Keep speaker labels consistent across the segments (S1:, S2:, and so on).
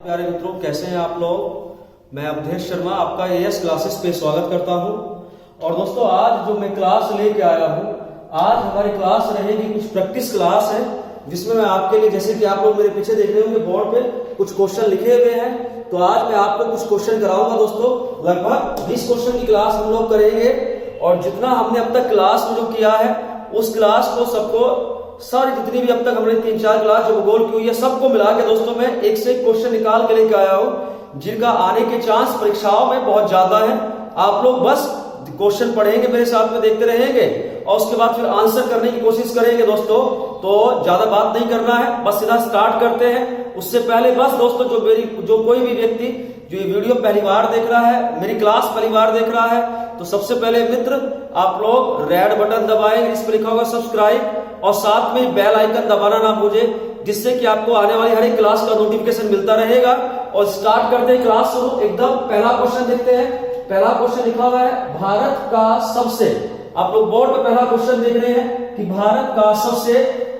S1: प्यारे मित्रों, कैसे हैं आप लोग। मैं अवधेश शर्मा आपका एएस क्लासेस पे स्वागत करता हूं। और दोस्तों, आज जो मैं क्लास लेके आया हूं, आज हमारी क्लास रहेगी कुछ प्रैक्टिस क्लास है, जिसमें मैं आपके लिए, जैसे कि आप लोग मेरे पीछे देख रहे होंगे बोर्ड पे कुछ क्वेश्चन लिखे हुए हैं, तो आज मैं आपको कुछ क्वेश्चन कराऊंगा। दोस्तों, लगभग 20 क्वेश्चन की क्लास हम लोग करेंगे। और जितना हमने अब तक क्लास में जो किया है, उस क्लास को सबको सारी जितनी भी अब तक हमने 3-4 क्लास जो भूगोल की हुई है, सबको मिला के दोस्तों मैं एक से एक क्वेश्चन निकाल के लेके आया हूं, जिनका आने के चांस परीक्षाओं में बहुत ज्यादा है। आप लोग बस क्वेश्चन पढ़ेंगे, मेरे साथ में देखते रहेंगे और उसके बाद फिर आंसर करने की कोशिश करेंगे दोस्तों। तो ज्यादा बात नहीं करना है, बस सीधा स्टार्ट करते हैं। उससे पहले बस दोस्तों, जो कोई भी व्यक्ति जो ये वीडियो पहली बार देख रहा है, मेरी क्लास पहली बार देख रहा है, तो सबसे पहले मित्र आप लोग रेड बटन दबाएं, इस पर लिखा होगा सब्सक्राइब, और साथ में बेल आइकन दबाना ना भूलें, जिससे कि आपको आने वाली हर एक क्लास का नोटिफिकेशन मिलता रहेगा। और स्टार्ट करते हैं क्लास शुरू। एकदम पहला क्वेश्चन देखते हैं। पहला क्वेश्चन लिखा हुआ है, भारत का सबसे, आप लोग बोर्ड पे पहला क्वेश्चन देख रहे हैं कि भारत का सबसे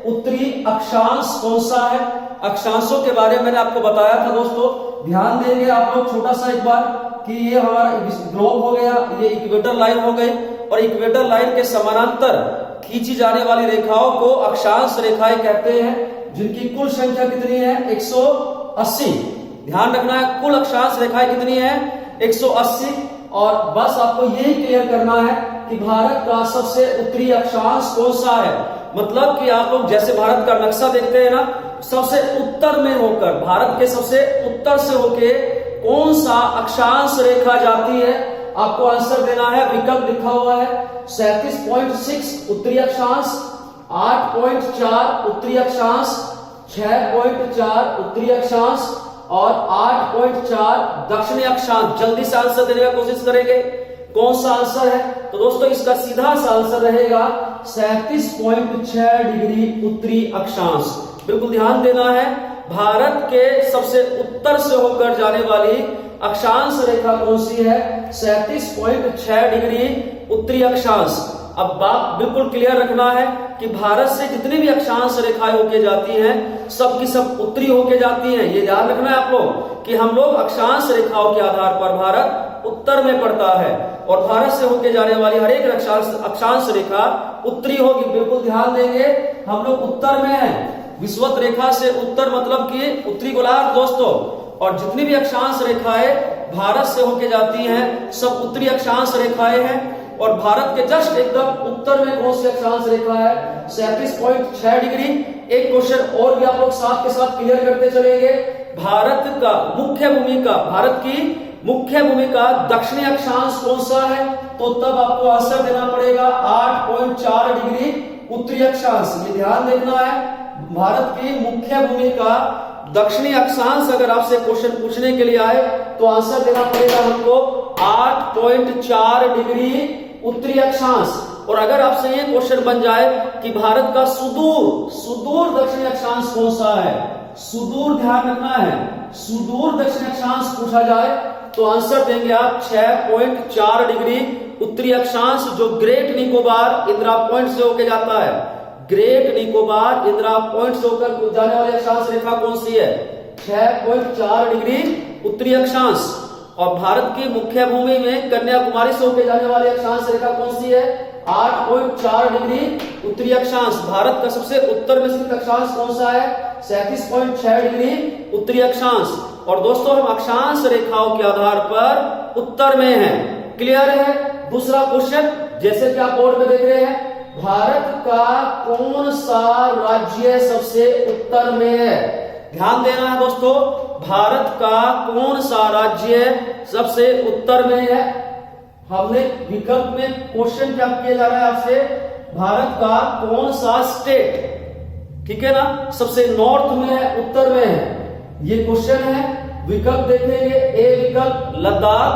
S1: उत्तरी अक्षांश कौन सा है। अक्षांशों के बारे में मैंने आपको बताया था दोस्तों, ध्यान देंगे आप लोग छोटा सा एक बार कि ये हमारा ग्लोब हो गया, ये इक्वेटर लाइन हो गई, और इक्वेटर लाइन के समानांतर खींची जाने वाली रेखाओं को अक्षांश रेखाएं कहते हैं, जिनकी कुल संख्या कितनी है 180। ध्यान रखना है, कुल अक्षांश रेखाएं कितनी है 180। और बस आपको यही क्लियर करना है कि भारत का सबसे उत्तरी अक्षांश कौन सा है। मतलब कि आप लोग जैसे भारत का नक्शा देखते हैं ना, सबसे उत्तर में होकर, भारत के सबसे उत्तर से होके कौन सा अक्षांश रेखा जाती है, आपको आंसर देना है। विकल्प लिखा हुआ है 37.6 उत्तरी अक्षांश, 8.4 उत्तरी अक्षांश, 6.4 उत्तरी अक्षांश और 8.4 दक्षिणी अक्षांश। जल्दी से आंसर देने की कोशिश करेंगे, कौन सा आंसर है। तो दोस्तों, इसका सीधा सा आंसर रहेगा 37.6 डिग्री उत्तरी अक्षांश। बिल्कुल ध्यान देना है, भारत के सबसे उत्तर से होकर जाने वाली अक्षांश रेखा कौन सी है, 37.6 डिग्री उत्तरी अक्षांश। अब बात बिल्कुल क्लियर रखना है कि भारत से जितनी भी अक्षांश रेखाएं होके जाती हैं, सब की सब उत्तरी होके जाती हैं। ये ध्यान रखना है आप लोग कि हम लोग अक्षांश रेखाओं के आधार पर भारत उत्तर में पड़ता है, और भारत से होके जाने वाली हर एक अक्षांश रेखा उत्तरी होगी। बिल्कुल ध्यान देंगे, हम लोग उत्तर में हैं। विषुवत रेखा से उत्तर मतलब कि उत्तरी गोलार्ध दोस्तों, और जितनी भी अक्षांश रेखाएं भारत से होके जाती हैं, सब उत्तरी अक्षांश रेखाएं हैं। और भारत के जस्ट एकदम उत्तर में कौन सी अक्षांश रेखा है, 37.6 डिग्री। एक क्वेश्चन और भी आप लोग साथ के साथ क्लियर करते चलेंगे। भारत का मुख्य भूमिका, भारत की मुख्य भूमिका दक्षिणी अक्षांश कौन सा है, तो तब आपको आंसर देना पड़ेगा 8.4 डिग्री उत्तरी अक्षांश। ये ध्यान देखना है, भारत की मुख्य भूमिका दक्षिणी अक्षांश। अगर आपसे क्वेश्चन पूछने के लिए आए तो आंसर देना पड़ेगा हमको 8.4 डिग्री उत्तरी अक्षांश। और अगर आपसे ये क्वेश्चन बन जाए कि भारत का सुदूर दक्षिणी अक्षांश कौन सा है, सुदूर ध्यान रखना है, सुदूर दक्षिणी अक्षांश पूछा जाए तो आंसर देंगे आप 6.4 डिग्री उत्तरी अक्षांश, जो ग्रेट निकोबार इंदिरा पॉइंट से होके जाता है। ग्रेट निकोबार इंदिरा पॉइंट से होकर जाने वाली अक्षांश रेखा कौन सी है, 6.4 डिग्री उत्तरी अक्षांश। और भारत की मुख्य भूमि में कन्याकुमारी से होकर जाने वाली अक्षांश रेखा कौन सी है, 8.4 डिग्री उत्तरी अक्षांश। भारत का सबसे उत्तर में स्थित अक्षांश कौन सा है, 37.6 डिग्री उत्तरी अक्षांश। और दोस्तों, हम अक्षांश रेखाओं के आधार पर उत्तर में हैं। क्लियर है। दूसरा क्वेश्चन, जैसे कि आप बोर्ड में देख रहे हैं, भारत का कौन सा राज्य सबसे उत्तर में है। ध्यान देना है दोस्तों, भारत का कौन सा राज्य सबसे उत्तर में है। हमने विकल्प में क्वेश्चन क्या किया जा रहा है आपसे, भारत का कौन सा स्टेट, ठीक है ना, सबसे नॉर्थ में है, उत्तर में है, ये क्वेश्चन है। विकल्प देखेंगे, ए विकल्प लद्दाख,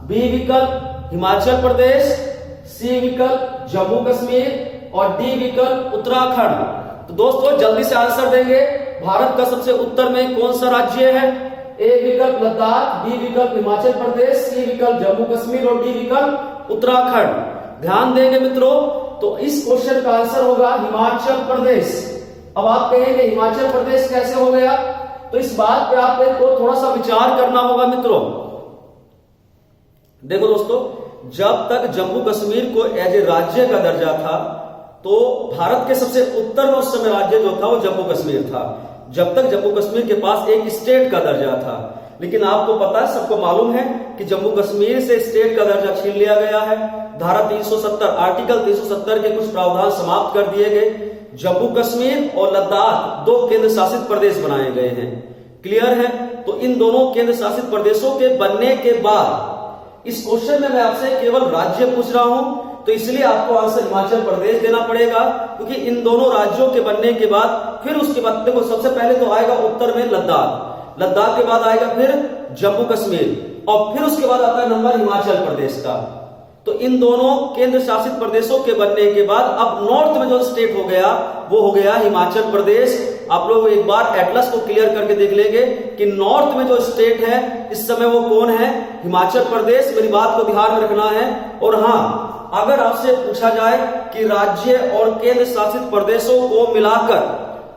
S1: बी विकल्प हिमाचल प्रदेश, सी विकल्प जम्मू कश्मीर और डी विकल्प उत्तराखंड। तो दोस्तों, जल्दी से आंसर देंगे, भारत का सबसे उत्तर में कौन सा राज्य है। ए विकल्प लद्दाख, बी विकल्प हिमाचल प्रदेश, सी विकल्प जम्मू कश्मीर और डी विकल्प उत्तराखंड। ध्यान देंगे मित्रों, तो इस क्वेश्चन का आंसर होगा हिमाचल प्रदेश। अब आप कहेंगे हिमाचल प्रदेश कैसे हो गया, तो इस बात पे आपको थोड़ा सा विचार करना होगा मित्रों। देखो दोस्तों, जब तक जम्मू कश्मीर को एज ए राज्य का दर्जा था तो भारत के सबसे उत्तर में उस समय राज्य जो था वो जम्मू कश्मीर था, जब तक जम्मू कश्मीर के पास एक स्टेट का दर्जा था। लेकिन आपको पता है, सबको मालूम है कि जम्मू कश्मीर से स्टेट का दर्जा छीन लिया गया है। धारा 370 आर्टिकल 370 के कुछ प्रावधान समाप्त कर दिए गए। जम्मू कश्मीर और लद्दाख दो केंद्र शासित प्रदेश बनाए गए हैं। क्लियर है? तो इन दोनों केंद्र शासित प्रदेशों के बनने के बाद, इस क्वेश्चन में मैं आपसे केवल राज्य पूछ रहा हूं, तो इसलिए आपको आंसर हिमाचल प्रदेश देना पड़ेगा, क्योंकि इन दोनों राज्यों के बनने के बाद फिर उसके बाद देखो, सबसे पहले तो आएगा उत्तर में लद्दाख, लद्दाख के बाद आएगा फिर जम्मू कश्मीर, और फिर उसके बाद आता है नंबर हिमाचल प्रदेश का। तो इन दोनों केंद्र शासित प्रदेशों के बनने के बाद अब नॉर्थ में जो स्टेट हो गया वो हो गया हिमाचल प्रदेश। आप लोग एक बार एटलस को क्लियर करके देख लेंगे कि नॉर्थ में जो स्टेट है इस समय वो कौन है? हिमाचल प्रदेश। मेरी बात को ध्यान में रखना है। और हाँ, अगर आपसे पूछा जाए कि राज्य और केंद्र शासित प्रदेशों को मिलाकर,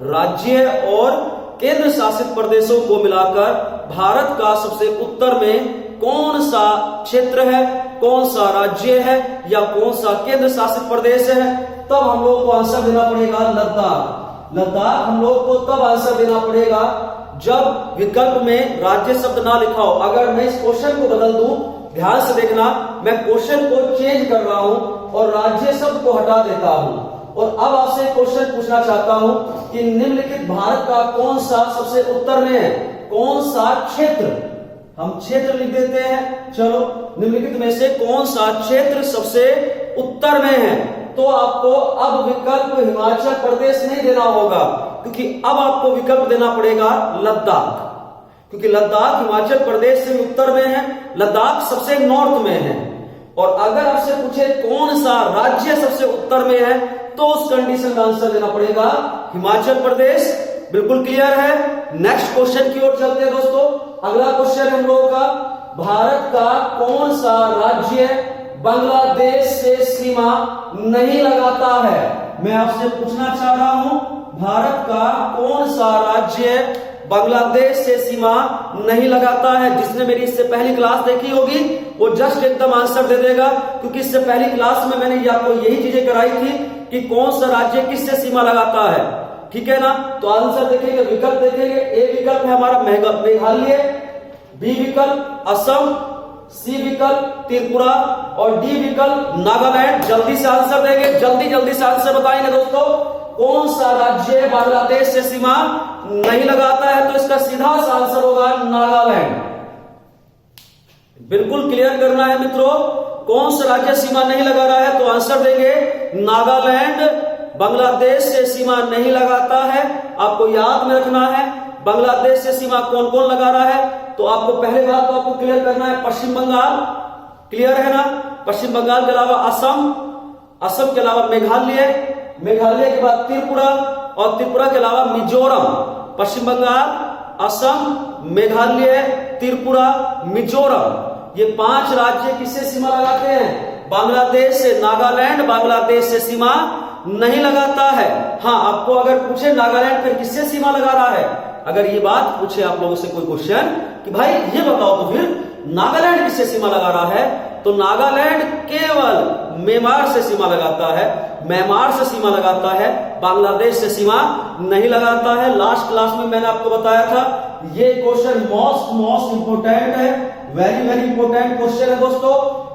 S1: राज्य और केंद्र शासित प्रदेशों को मिलाकर भारत का सबसे उत्तर में कौन सा क्षेत्र है, कौन सा राज्य है या कौन सा केंद्र शासित प्रदेश है, तब हम लोग को आंसर देना पड़ेगा लद्दाख। लद्दाख हम लोग को तब आंसर देना पड़ेगा जब विकल्प में राज्य शब्द ना लिखा हो। अगर मैं इस क्वेश्चन को बदल दूं, ध्यान से देखना, मैं क्वेश्चन को चेंज कर रहा हूं और राज्य शब्द को हटा देता हूं, और अब आपसे क्वेश्चन पूछना चाहता हूं कि निम्नलिखित भारत का कौन सा सबसे उत्तर में है, कौन सा क्षेत्र, हम क्षेत्र लिख देते हैं, चलो, निम्नलिखित में से कौन सा क्षेत्र सबसे उत्तर में है? तो आपको अब विकल्प हिमाचल प्रदेश नहीं देना होगा, क्योंकि अब आपको विकल्प देना पड़ेगा लद्दाख, क्योंकि लद्दाख हिमाचल प्रदेश से उत्तर में है, लद्दाख सबसे नॉर्थ में है। और अगर आपसे पूछे कौन सा राज्य सबसे उत्तर में है, तो उस कंडीशन का आंसर देना पड़ेगा हिमाचल प्रदेश। बिल्कुल क्लियर है? नेक्स्ट क्वेश्चन की ओर चलते हैं दोस्तों। अगला क्वेश्चन हम लोगों का, भारत का कौन सा राज्य बांग्लादेश से सीमा नहीं लगाता है? मैं आपसे पूछना चाह रहा हूं, भारत का कौन सा राज्य बांग्लादेश से सीमा नहीं लगाता है? जिसने मेरी इससे पहली क्लास देखी होगी वो जस्ट एकदम आंसर दे देगा, क्योंकि इससे पहली क्लास में मैंने आपको यही चीजें कराई थी कि कौन सा राज्य किससे सीमा लगाता है। ठीक है ना? तो आंसर देखेंगे, विकल्प देखेंगे। ए विकल्प है हमारा मेघालय, बी विकल्प असम, सी विकल्प त्रिपुरा और डी विकल्प नागालैंड। जल्दी से आंसर देंगे, जल्दी से आंसर बताएंगे दोस्तों। कौन सा राज्य बांग्लादेश से सीमा नहीं लगाता है? तो इसका सीधा सा आंसर होगा नागालैंड। बिल्कुल क्लियर करना है मित्रों, कौन सा राज्य सीमा नहीं लगा रहा है? तो आंसर देंगे नागालैंड बांग्लादेश से सीमा नहीं लगाता है। आपको याद में रखना है बांग्लादेश से सीमा कौन कौन लगा रहा है। तो आपको पहले बात तो आपको क्लियर करना है, पश्चिम बंगाल, क्लियर है ना? पश्चिम बंगाल के अलावा असम, असम के अलावा मेघालय, मेघालय के बाद त्रिपुरा और त्रिपुरा के अलावा मिजोरम। पश्चिम बंगाल, असम, मेघालय, त्रिपुरा, मिजोरम, ये 5 राज्य किससे सीमा लगाते हैं? बांग्लादेश से। नागालैंड बांग्लादेश से सीमा नहीं लगाता है। हाँ, आपको अगर पूछे नागालैंड फिर किससे सीमा लगा रहा है, अगर ये बात पूछे आप लोगों से कोई क्वेश्चन कि भाई ये बताओ तो फिर नागालैंड किससे सीमा लगा रहा है, तो नागालैंड केवल म्यांमार से सीमा लगाता है, म्यांमार से सीमा लगाता है, बांग्लादेश से सीमा नहीं लगाता है। लास्ट क्लास में मैंने आपको बताया था ये क्वेश्चन मोस्ट इंपोर्टेंट है, वेरी इंपोर्टेंट क्वेश्चन है दोस्तों।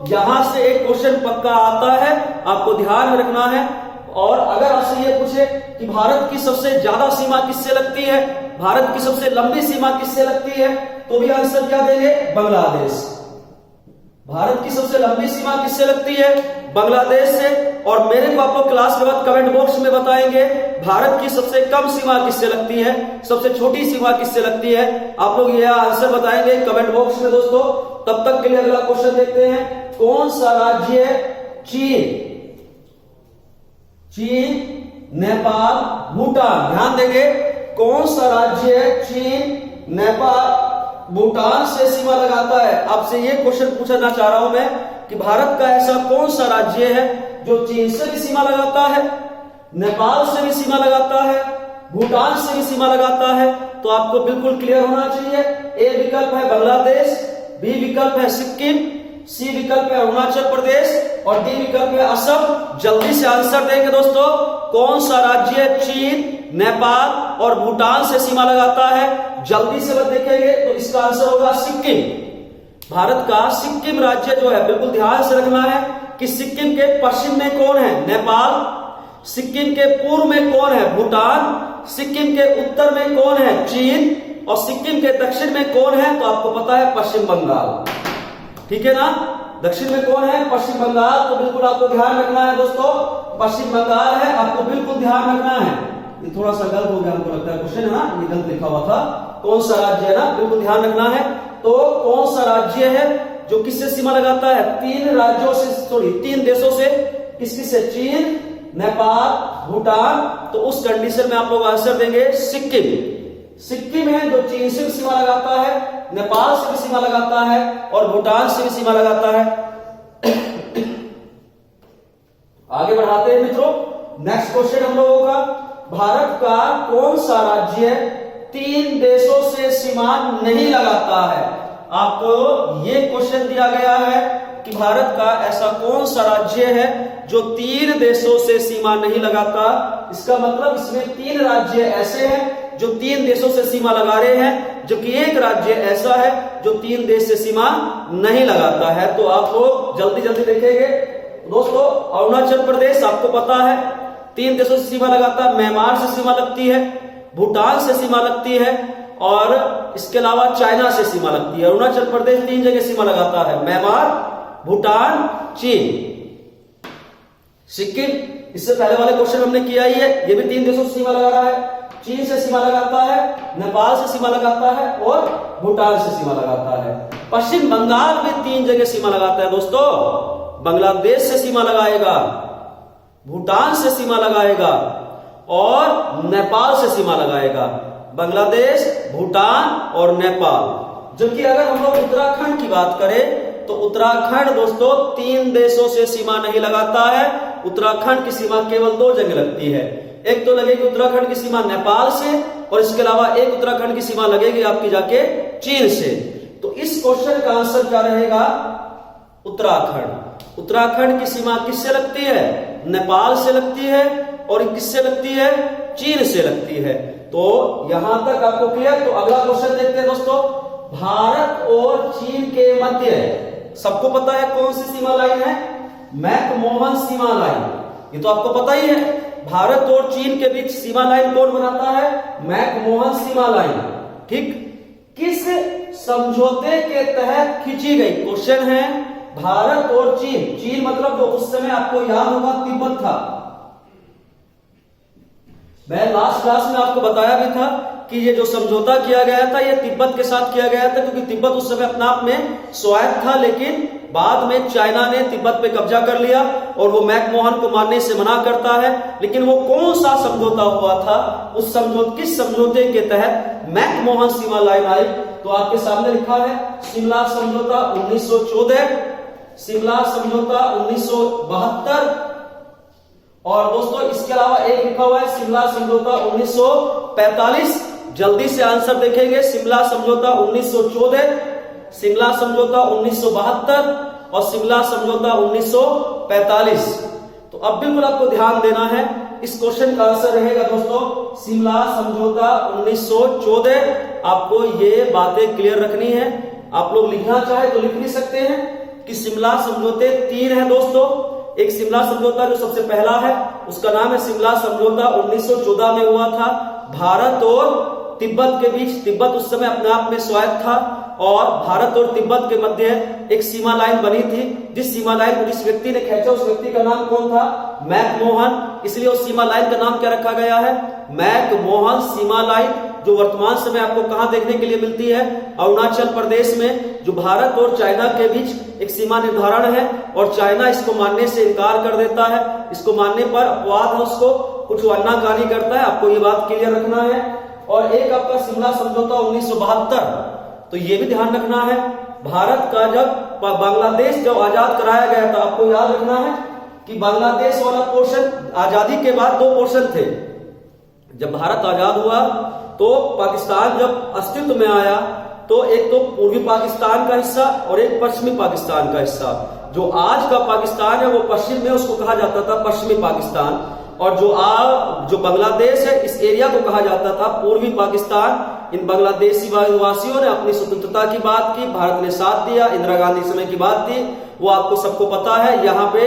S1: यहां से एक क्वेश्चन पक्का आता है, आपको ध्यान में रखना है। और अगर आपसे ये पूछे कि भारत की सबसे ज्यादा सीमा किससे लगती है, भारत की सबसे लंबी सीमा किससे लगती है, तो भी आंसर क्या देंगे? बांग्लादेश। भारत की सबसे लंबी सीमा किससे लगती है? बांग्लादेश से। और मेरे को आपको क्लास के बाद कमेंट बॉक्स में बताएंगे भारत की सबसे कम सीमा किससे लगती है, सबसे छोटी सीमा किससे लगती है। आप लोग यह आंसर बताएंगे कमेंट बॉक्स में दोस्तों। तब तक के लिए अगला क्वेश्चन देखते हैं। कौन सा राज्य चीन, नेपाल, भूटान, ध्यान देंगे, कौन सा राज्य चीन, नेपाल, भूटान से सीमा लगाता है? आपसे ये क्वेश्चन पूछना चाह रहा हूं मैं कि भारत का ऐसा कौन सा राज्य है जो चीन से भी सीमा लगाता है, नेपाल से भी सीमा लगाता है, भूटान से भी सीमा लगाता है, तो आपको बिल्कुल क्लियर होना चाहिए। ए विकल्प है बांग्लादेश, बी विकल्प है सिक्किम, सी विकल्प है अरुणाचल प्रदेश और डी विकल्प है असम। जल्दी से आंसर देंगे दोस्तों। कौन सा राज्य चीन, नेपाल और भूटान से सीमा लगाता है? जल्दी से बस देखेंगे तो इसका आंसर होगा सिक्किम। भारत का सिक्किम राज्य जो है, बिल्कुल ध्यान से रखना है कि सिक्किम के पश्चिम में कौन है? नेपाल। सिक्किम के पूर्व में कौन है? भूटान। सिक्किम के उत्तर में कौन है? चीन। और सिक्किम के दक्षिण में कौन है? तो आपको पता है पश्चिम बंगाल। ठीक है ना? दक्षिण में कौन है? पश्चिम बंगाल। तो बिल्कुल आपको ध्यान रखना है दोस्तों, पश्चिम बंगाल है, आपको बिल्कुल ध्यान रखना है। ये थोड़ा सा गलत हो गया, हमको लगता है क्वेश्चन है ना, ये गलत लिखा हुआ था। कौन सा राज्य है ना, बिल्कुल ध्यान रखना है। तो कौन सा राज्य है जो किससे सीमा लगाता है? तीन राज्यों से, सॉरी तीन देशों से। किसकी से? चीन, नेपाल, भूटान। तो उस कंडीशन में आप लोग आंसर देंगे सिक्किम। सिक्किम है जो चीन से भी सीमा लगाता है, नेपाल से भी सीमा लगाता है और भूटान से भी सीमा लगाता है। आगे बढ़ाते हैं मित्रों, नेक्स्ट क्वेश्चन हम लोगों का, भारत का कौन सा राज्य तीन देशों से सीमा नहीं लगाता है? आपको ये क्वेश्चन दिया गया है कि भारत का ऐसा कौन सा राज्य है जो तीन देशों से सीमा नहीं लगाता। इसका मतलब इसमें तीन राज्य ऐसे हैं जो तीन देशों से सीमा लगा रहे हैं, जबकि एक राज्य ऐसा है जो तीन देश से सीमा नहीं लगाता है। तो आप लोग जल्दी जल्दी देखेंगे दोस्तों। अरुणाचल प्रदेश आपको पता है तीन देशों से सीमा लगाता है, म्यांमार से सीमा लगती है, भूटान से सीमा लगती है और इसके अलावा चाइना से सीमा लगती है। अरुणाचल प्रदेश तीन जगह सीमा लगाता है, म्यांमार, भूटान, चीन। सिक्किम इससे पहले वाले क्वेश्चन हमने किया ही है, ये भी तीन देशों से सीमा लगा रहा है। चीन से सीमा लगाता है, नेपाल से सीमा लगाता है और भूटान से सीमा लगाता है। पश्चिम बंगाल में तीन जगह सीमा लगाता है दोस्तों, बांग्लादेश से सीमा लगाएगा, भूटान से सीमा लगाएगा और नेपाल से सीमा लगाएगा। बांग्लादेश, भूटान और नेपाल। जबकि अगर हम लोग उत्तराखंड की बात करें तो उत्तराखंड दोस्तों तीन देशों से सीमा नहीं लगाता है। उत्तराखंड की सीमा केवल दो जगह लगती है, एक तो लगेगी उत्तराखंड की सीमा नेपाल से और इसके अलावा एक उत्तराखंड की सीमा लगेगी आपकी जाके चीन से। तो इस क्वेश्चन का आंसर क्या रहेगा? उत्तराखंड। उत्तराखंड की सीमा किससे लगती है? नेपाल से लगती है और किससे लगती है? चीन से लगती है। तो यहां तक आपको क्लियर। तो अगला क्वेश्चन देखते हैं दोस्तों, भारत और चीन के मध्य सबको पता है कौन सी सीमा लाइन है? मैकमोहन सीमा लाइन। ये तो आपको पता ही है। भारत और चीन के बीच सीमा लाइन कौन बनाता है? मैकमोहन सीमा लाइन। ठीक, किस समझौते के तहत खींची गई? क्वेश्चन है भारत और चीन। चीन मतलब जो उस समय आपको याद होगा तिब्बत था। मैं लास्ट क्लास में आपको बताया भी था कि ये जो समझौता किया गया था ये तिब्बत के साथ किया गया था, क्योंकि तिब्बत उस समय अपने आप में स्वायत्त था, लेकिन बाद में चाइना ने तिब्बत पे कब्जा कर लिया और वो मैकमोहन को मानने से मना करता है। लेकिन वो कौन सा समझौता हुआ था? उस किस समझौते के तहत मैकमोहन सीमा लाइन आई? तो आपके सामने लिखा है शिमला समझौता 1914, शिमला समझौता 1972 और दोस्तों इसके अलावा एक लिखा हुआ है शिमला समझौता 1945। जल्दी से आंसर देखेंगे। शिमला समझौता 1914, शिमला समझौता 1972 और शिमला समझौता 1945। तो अब बिल्कुल आपको ध्यान देना है। इस क्वेश्चन का आंसर रहेगा दोस्तों शिमला समझौता 1914। आपको ये बातें क्लियर रखनी है। आप लोग लिखना चाहे तो लिख भी सकते हैं कि शिमला समझौते तीन है दोस्तों। एक शिमला समझौता जो सबसे पहला है उसका नाम है शिमला समझौता 1914 में हुआ था। भारत और तिब्बत के बीच, तिब्बत उस समय अपने आप में स्वायत्त था और भारत और तिब्बत के मध्य एक सीमा लाइन बनी थी। जिस सीमा लाइन को जिस व्यक्ति ने खींचा उस व्यक्ति का नाम कौन था? मैकमोहन। इसलिए उस सीमा लाइन का नाम क्या रखा गया है? मैकमोहन सीमा लाइन, जो वर्तमान समय आपको कहां देखने के लिए मिलती है? अरुणाचल प्रदेश में, जो भारत और चाइना के बीच एक सीमा निर्धारण है और चाइना इसको मानने से इनकार कर देता है। इसको मानने पर अपवाद है, उसको कुछ अन्नाकानी करता है। आपको ये बात क्लियर रखना है। और एक आपका शिमला समझौता 1972, तो ये भी ध्यान रखना है। भारत का जब बांग्लादेश जब आजाद कराया गया था, आपको याद रखना है कि बांग्लादेश वाला पोर्शन आजादी के बाद दो पोर्शन थे। जब भारत आजाद हुआ तो पाकिस्तान जब अस्तित्व में आया तो एक तो पूर्वी पाकिस्तान का हिस्सा और एक पश्चिमी पाकिस्तान का हिस्सा। जो आज का पाकिस्तान है वो पश्चिम में, उसको कहा जाता था पश्चिमी पाकिस्तान, और जो बांग्लादेश है इस एरिया को कहा जाता था पूर्वी पाकिस्तान। इन बांग्लादेशी वासियों ने अपनी स्वतंत्रता की बात की, भारत ने साथ दिया, इंदिरा गांधी समय की बात थी, वो आपको सबको पता है। यहाँ पे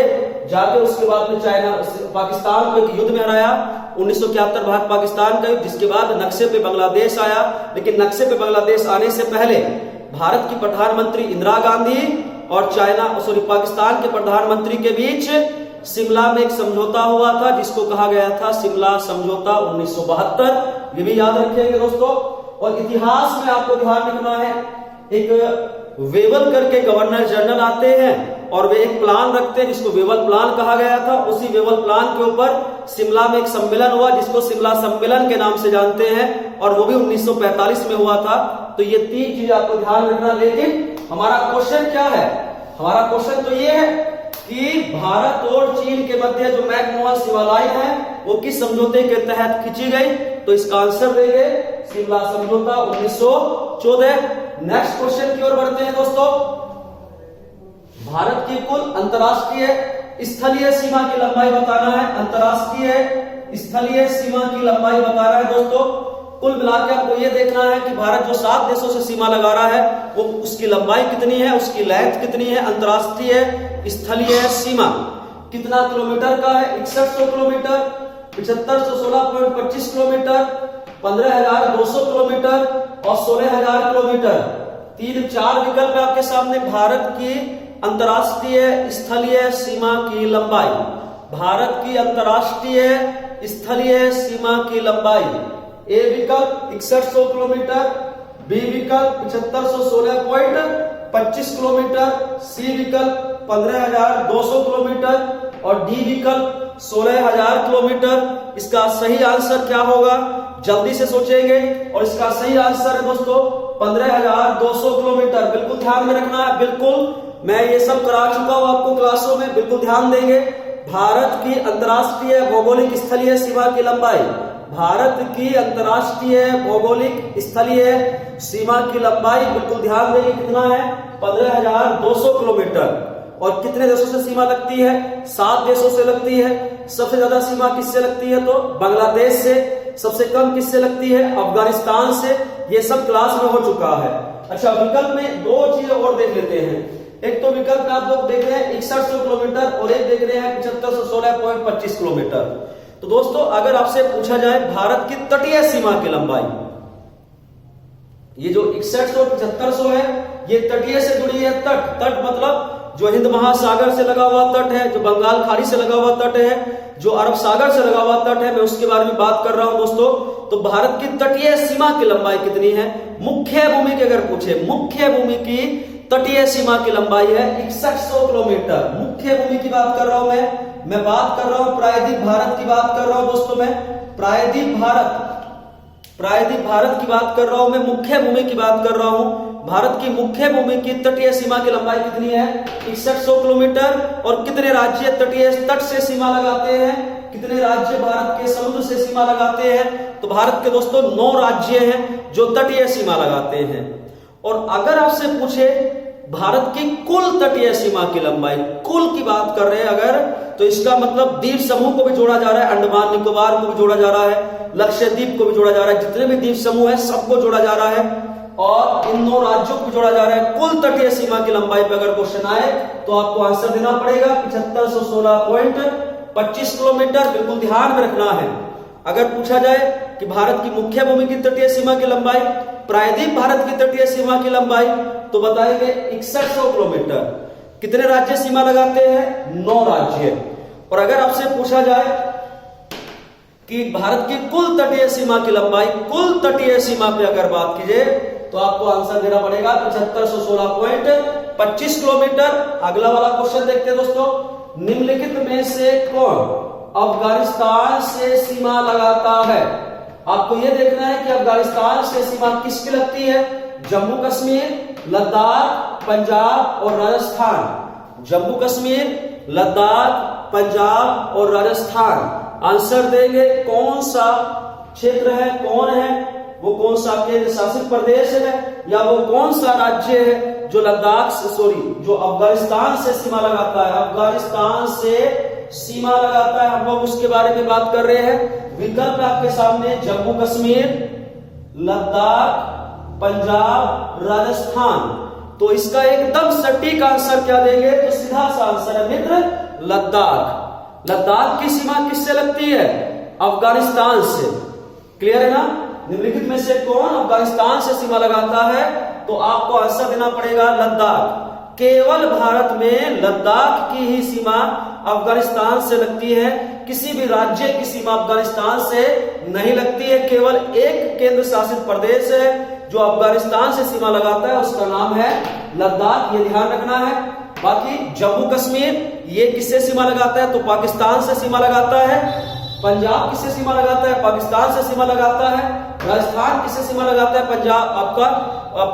S1: जाके उसके बाद में चाइना पाकिस्तान को एक युद्ध में हराया, 1971 भारत पाकिस्तान का युद्ध, जिसके बाद नक्शे पे बांग्लादेश आया। लेकिन नक्शे पे बांग्लादेश आने से पहले भारत की प्रधानमंत्री इंदिरा गांधी और पाकिस्तान के प्रधानमंत्री के बीच शिमला में एक समझौता हुआ था, जिसको कहा गया था शिमला समझौता 1972। ये भी याद रखिएगा दोस्तों। और इतिहास में आपको ध्यान रखना है, एक वेवल करके गवर्नर जनरल आते हैं और वे एक प्लान रखते हैं जिसको वेवल प्लान कहा गया था। उसी वेवल प्लान के ऊपर शिमला में एक सम्मेलन हुआ जिसको शिमला सम्मेलन के नाम से जानते हैं, और वो भी 1945 में हुआ था। तो ये 3 चीज आपको ध्यान रखना। लेकिन हमारा क्वेश्चन क्या है? हमारा क्वेश्चन तो ये है कि भारत और चीन के मध्य जो मैकमोहन सीमा लाइन है वो किस समझौते के तहत खींची गई? तो इसका आंसर देंगे शिमला समझौता 1914। नेक्स्ट क्वेश्चन की ओर बढ़ते हैं दोस्तों। भारत की कुल अंतरराष्ट्रीय स्थलीय सीमा की लंबाई बताना है। अंतरराष्ट्रीय स्थलीय सीमा की लंबाई बताना है दोस्तों। कुल मिलाकर आपको ये देखना है कि भारत जो 7 देशों से सीमा लगा रहा है वो उसकी लंबाई कितनी है, उसकी लेंथ कितनी है। अंतरराष्ट्रीय स्थलीय सीमा कितना किलोमीटर का है? 6100 किलोमीटर, 7516.25 किलोमीटर, 15200 किलोमीटर और 16000 किलोमीटर। 3-4 विकल्प आपके सामने। भारत की अंतरराष्ट्रीय स्थलीय सीमा की लंबाई, भारत की अंतरराष्ट्रीय स्थलीय सीमा की लंबाई। ए विकल्प 6100 किलोमीटर, बी विकल्प 7516.25 किलोमीटर, सी विकल्प 15200 किलोमीटर और डी विकल्प 16000 किलोमीटर। इसका सही आंसर क्या होगा? जल्दी से सोचेंगे। और इसका सही आंसर है दोस्तों 15200 किलोमीटर। बिल्कुल ध्यान में रखना है। बिल्कुल मैं ये सब करा चुका हूं आपको क्लासों में, बिल्कुल ध्यान देंगे। भारत की अंतरराष्ट्रीय भौगोलिक स्थलीय सीमा की लंबाई, भारत की अंतरराष्ट्रीय भौगोलिक स्थलीय सीमा की लंबाई बिल्कुल ध्यान देंगे कितना है? 15200 किलोमीटर। और कितने देशों से सीमा लगती है? 7 देशों से लगती है। सबसे ज्यादा सीमा किससे लगती है? तो बांग्लादेश से। सबसे कम किससे लगती है? अफगानिस्तान से। ये सब क्लास में हो चुका है। अच्छा, विकल्प में 2 चीजें और देख लेते हैं। एक तो विकल्प आप लोग देख रहे हैं 6100 किलोमीटर और एक देख रहे हैं 7516.25 किलोमीटर। तो दोस्तों अगर आपसे पूछा जाए भारत की तटीय सीमा की लंबाई, ये जो 6100 7500 है ये तटीय से जुड़ी है। तट मतलब जो हिंद महासागर से लगा हुआ तट है, जो बंगाल खाड़ी से लगा हुआ तट है, जो अरब सागर से लगा हुआ तट है, मैं उसके बारे में बात कर रहा हूं दोस्तों। तो भारत की तटीय सीमा की लंबाई कितनी है? मुख्य भूमि की अगर पूछे, मुख्य भूमि की तटीय सीमा की लंबाई है 6100 किलोमीटर। मुख्य भूमि की बात कर रहा हूं मैं बात कर रहा हूं प्रायद्वीप भारत की बात कर रहा हूं दोस्तों। मैं प्रायद्वीप भारत की बात कर रहा हूं। मैं मुख्य भूमि की बात कर रहा हूं। भारत की मुख्य भूमि की तटीय सीमा की लंबाई कितनी है? 6100 किलोमीटर। और कितने राज्य तटीय तट से सीमा लगाते हैं? कितने राज्य भारत के समुद्र से सीमा लगाते हैं? तो भारत के दोस्तों 9 राज्य हैं जो तटीय सीमा लगाते हैं। और अगर आपसे पूछे भारत की कुल तटीय सीमा की लंबाई, कुल की बात कर रहे हैं अगर, तो इसका मतलब द्वीप समूह को भी जोड़ा जा रहा है, अंडमान निकोबार को भी जोड़ा जा रहा है, लक्षद्वीप को भी जोड़ा जा रहा है, जितने भी द्वीप समूह है सबको जोड़ा जा रहा है और इन 9 राज्यों को भी जोड़ा जा रहा है। कुल तटीय सीमा की लंबाई पर अगर क्वेश्चन आए तो आपको आंसर देना पड़ेगा 7516.25 किलोमीटर। बिल्कुल ध्यान में रखना है। अगर पूछा जाए कि भारत की मुख्य भूमि की तटीय सीमा की लंबाई, प्रायद्वीप भारत की तटीय सीमा की लंबाई, तो बताएंगे 6100 किलोमीटर। कितने राज्य सीमा लगाते हैं? 9 राज्य। और अगर आपसे पूछा जाए कि भारत की कुल तटीय सीमा की लंबाई, कुल तटीय सीमा पे अगर बात कीजिए तो आपको आंसर देना पड़ेगा 7516.25 किलोमीटर। अगला वाला क्वेश्चन देखते हैं दोस्तों। निम्नलिखित में से कौन अफगानिस्तान से सीमा लगाता है? आपको यह देखना है कि अफगानिस्तान से सीमा किसकी लगती है? जम्मू कश्मीर, लद्दाख, पंजाब और राजस्थान। जम्मू कश्मीर, लद्दाख, पंजाब और राजस्थान। आंसर देंगे कौन सा क्षेत्र है, कौन है? वो कौन सा केंद्र शासित प्रदेश है या वो कौन सा राज्य है जो जो अफगानिस्तान से सीमा लगाता है, अफगानिस्तान से सीमा लगाता है, हम लोग उसके बारे में बात कर रहे हैं। विकल्प आपके सामने जम्मू कश्मीर, लद्दाख, पंजाब, राजस्थान। तो इसका एकदम सटीक आंसर क्या देंगे? तो सीधा सा आंसर है मित्र लद्दाख। लद्दाख की सीमा किससे लगती है? अफगानिस्तान से। क्लियर है ना? निम्नलिखित में से कौन अफगानिस्तान से सीमा लगाता है? तो आपको आंसर देना पड़ेगा लद्दाख। केवल भारत में लद्दाख की ही सीमा अफगानिस्तान से लगती है, किसी भी राज्य की सीमा अफगानिस्तान से नहीं लगती है। केवल एक केंद्र शासित प्रदेश है जो अफगानिस्तान से सीमा लगाता है, उसका नाम है लद्दाख, ये ध्यान रखना है। बाकी जम्मू कश्मीर ये किससे सीमा लगाता है? तो पाकिस्तान से सीमा लगाता है। पंजाब किससे सीमा लगाता है? पाकिस्तान से सीमा लगाता है। राजस्थान किससे सीमा लगाता है? पंजाब आपका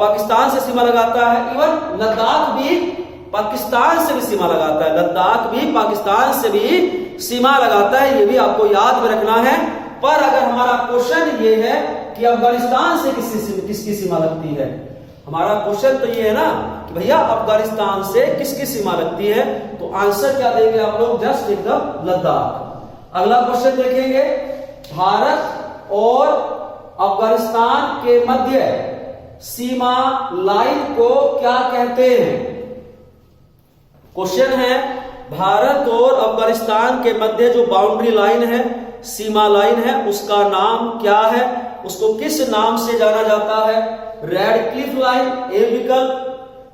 S1: पाकिस्तान से सीमा लगाता है। इवन लद्दाख भी पाकिस्तान से भी सीमा लगाता है, लद्दाख भी पाकिस्तान से भी सीमा लगाता है, ये भी आपको याद में रखना है। पर अगर हमारा क्वेश्चन ये है कि अफगानिस्तान से किसकी सीमा लगती है, हमारा क्वेश्चन तो ये है ना कि भैया अफगानिस्तान से किसकी सीमा लगती है, तो आंसर क्या देंगे आप लोग? जस्ट एकदम लद्दाख। अगला क्वेश्चन देखेंगे, भारत और अफगानिस्तान के मध्य सीमा लाइन को क्या कहते हैं? क्वेश्चन है, भारत और अफगानिस्तान के मध्य जो बाउंड्री लाइन है, सीमा लाइन है, उसका नाम क्या है? उसको किस नाम से जाना जाता है? रेड क्लिफ लाइन, ए विकल्प।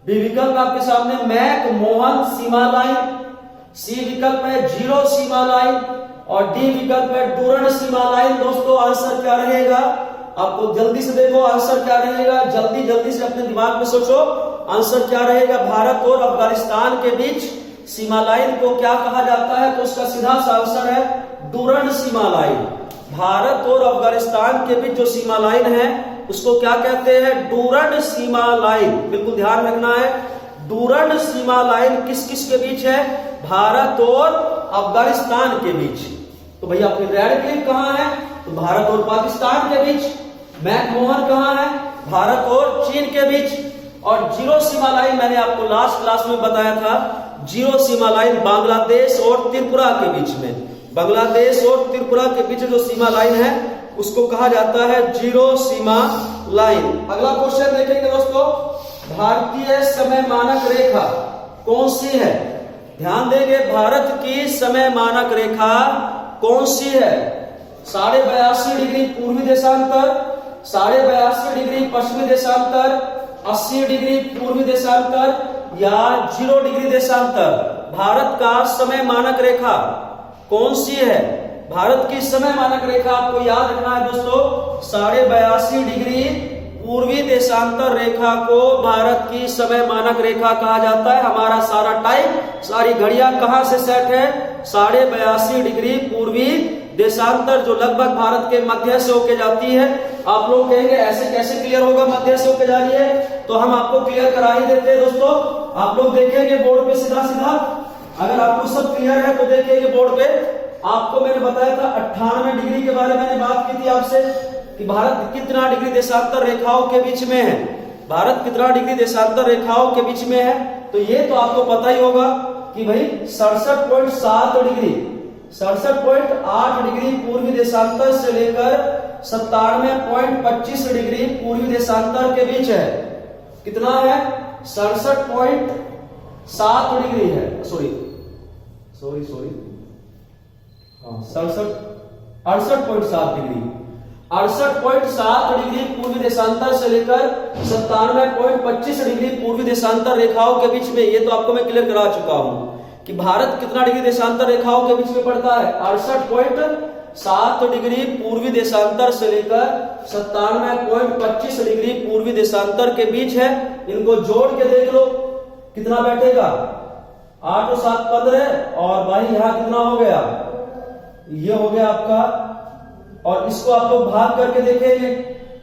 S1: बी विकल्प आपके सामने मैक-मोहन सीमा लाइन, सी विकल्प है जीरो सीमा लाइन और डी विकल्प है डूरंड सीमा लाइन। दोस्तों आंसर क्या रहेगा? आपको जल्दी से देखो आंसर क्या रहेगा, जल्दी से अपने दिमाग में सोचो आंसर क्या रहेगा। भारत और अफगानिस्तान के बीच सीमा लाइन को क्या कहा जाता है? तो उसका सीधा सा आंसर है डूरंड सीमा लाइन। भारत और अफगानिस्तान के बीच जो सीमा लाइन है उसको क्या कहते हैं? डूरंड सीमा लाइन। बिल्कुल ध्यान रखना है, डूरंड सीमा लाइन किस किस के बीच है? भारत और अफगानिस्तान के बीच। तो भैया अपनी रेड क्लिफ कहां है? तो भारत और पाकिस्तान के बीच। मैक-मोहन कहां है? भारत और चीन के बीच। और जीरो सीमा लाइन मैंने आपको लास्ट क्लास में बताया था, जीरो सीमा लाइन बांग्लादेश और त्रिपुरा के बीच में। बांग्लादेश और त्रिपुरा के बीच जो सीमा लाइन है उसको कहा जाता है जीरो सीमा लाइन। अगला क्वेश्चन देखेंगे दोस्तों, भारतीय समय मानक रेखा कौन सी है? ध्यान देंगे, भारत की समय मानक रेखा कौन सी है? 82.5 डिग्री पूर्वी देशांतर, 82.5 डिग्री पश्चिमी देशांतर, 80 डिग्री पूर्वी देशांतर या 0 डिग्री देशांतर? भारत का समय मानक रेखा कौन सी है? भारत की समय मानक रेखा आपको याद रखना है दोस्तों, 82.5 डिग्री पूर्वी देशांतर रेखा को भारत की समय मानक रेखा कहा जाता है। हमारा सारा टाइम, सारी घड़ियां कहां से सेट है? 82.5 डिग्री पूर्वी देशांतर, जो लगभग भारत के मध्य से होके जाती है। आप लोग कहेंगे ऐसे कैसे क्लियर होगा मध्य से होके जा रही है? तो हम आपको क्लियर करा ही देते हैं दोस्तों। आप लोग देखेंगे बोर्ड पे सीधा सीधा, अगर आपको सब क्लियर है तो देखेंगे बोर्ड पे। आपको मैंने बताया था 98 डिग्री के बारे में मैंने बात की थी आपसे कि भारत कितना डिग्री देशांतर रेखाओं के बीच में है, भारत कितना डिग्री देशांतर रेखाओं के बीच में है। तो ये तो आपको पता ही होगा कि भाई 67.7 डिग्री, 67.8 डिग्री पूर्वी देशांतर से लेकर 97.25 डिग्री पूर्वी देशांतर के बीच है। कितना है? 67.7 डिग्री है। सॉरी 68.7 डिग्री, 68.7 डिग्री पूर्वी देशांतर से लेकर 97.25 डिग्री पूर्वी देशांतर रेखाओं के बीच में। ये तो आपको मैं क्लियर करा चुका हूं कि भारत कितना डिग्री देशांतर रेखाओं के बीच में पड़ता है? 68.7 डिग्री पूर्वी देशांतर से लेकर 97.25 डिग्री पूर्वी देशांतर के बीच है। इनको जोड़ के देख लो कितना बैठेगा? 8 और 7 15 और भाई यहां कितना हो गया? ये हो गया आपका। और इसको आप लोग भाग करके देखेंगे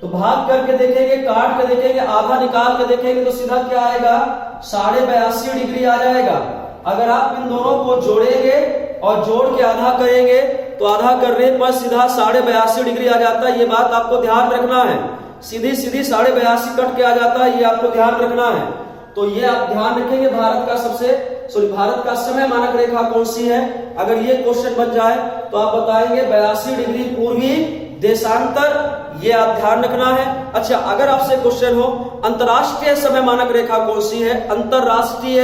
S1: तो भाग करके देखेंगे, काट के देखेंगे, आधा निकाल के देखेंगे तो सीधा क्या आएगा? 82.5 डिग्री आ जाएगा। अगर आप इन दोनों को जोड़ेंगे और जोड़ के आधा करेंगे तो आधा करने पर सीधा 82.5 डिग्री आ जाता है। ये बात आपको ध्यान रखना है। सीधी सीधी 82.5 कट के आ जाता है, ये आपको ध्यान रखना है। तो ये आप ध्यान रखेंगे, भारत का समय मानक रेखा कौन सी है। अगर ये क्वेश्चन बन जाए तो आप बताएंगे 82 डिग्री पूर्वी देशांतर, ये आप ध्यान रखना है। अच्छा, अगर आपसे क्वेश्चन हो अंतरराष्ट्रीय समय मानक रेखा कौन सी है, अंतरराष्ट्रीय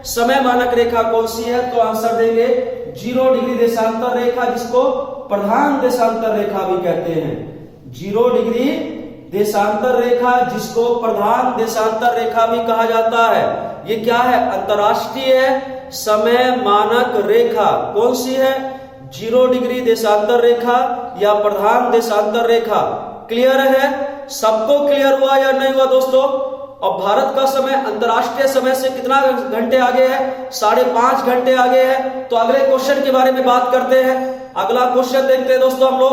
S1: समय मानक रेखा कौन सी है, तो आंसर देंगे 0 डिग्री देशांतर रेखा, जिसको प्रधान देशांतर रेखा भी कहते हैं। 0 डिग्री देशांतर रेखा, जिसको प्रधान देशांतर रेखा भी कहा जाता है। ये क्या है, अंतरराष्ट्रीय समय मानक रेखा कौन सी है, 0 डिग्री देशांतर रेखा या प्रधान देशांतर रेखा। क्लियर है, सबको क्लियर हुआ या नहीं हुआ दोस्तों। और भारत का समय अंतरराष्ट्रीय समय से कितना घंटे आगे है, 5.5 घंटे आगे है। तो अगले क्वेश्चन के बारे में बात करते हैं। अगला क्वेश्चन देखते हैं दोस्तों हम लोग।